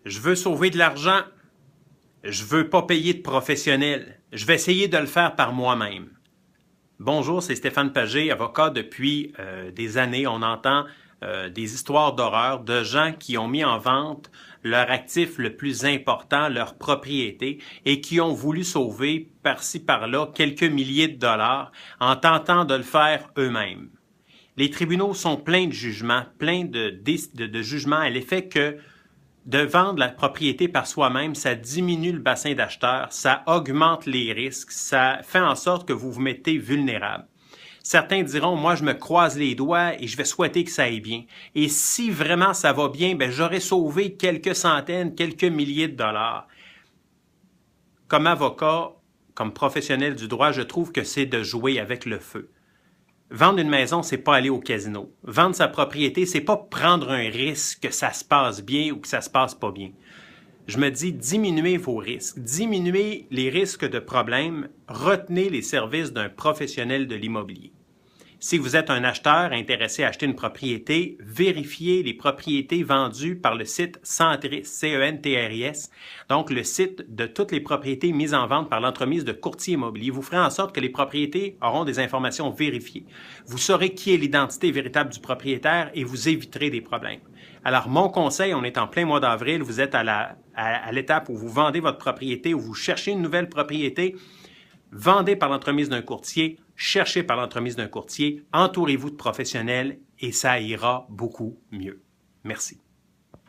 Je veux sauver de l'argent. Je veux pas payer de professionnels. Je vais essayer de le faire par moi-même. Bonjour, c'est Stéphane Pagé, avocat depuis des années. On entend des histoires d'horreur de gens qui ont mis en vente leur actif le plus important, leur propriété, et qui ont voulu sauver par-ci par-là quelques milliers de dollars en tentant de le faire eux-mêmes. Les tribunaux sont pleins de jugements, pleins de jugements à l'effet que de vendre la propriété par soi-même, ça diminue le bassin d'acheteurs, ça augmente les risques, ça fait en sorte que vous vous mettez vulnérable. Certains diront, moi je me croise les doigts et je vais souhaiter que ça aille bien. Et si vraiment ça va bien, ben j'aurais sauvé quelques centaines, quelques milliers de dollars. Comme avocat, comme professionnel du droit, je trouve que c'est de jouer avec le feu. Vendre une maison, c'est pas aller au casino. Vendre sa propriété, c'est pas prendre un risque que ça se passe bien ou que ça se passe pas bien. Je me dis, diminuez vos risques, diminuez les risques de problèmes, retenez les services d'un professionnel de l'immobilier. Si vous êtes un acheteur intéressé à acheter une propriété, vérifiez les propriétés vendues par le site Centris, C-E-N-T-R-I-S, donc le site de toutes les propriétés mises en vente par l'entremise de courtiers immobiliers. Vous ferez en sorte que les propriétés auront des informations vérifiées. Vous saurez qui est l'identité véritable du propriétaire et vous éviterez des problèmes. Alors, mon conseil, on est en plein mois d'avril, vous êtes à l'étape où vous vendez votre propriété, où vous cherchez une nouvelle propriété, vendez par l'entremise d'un courtier, cherchez par l'entremise d'un courtier, entourez-vous de professionnels et ça ira beaucoup mieux. Merci.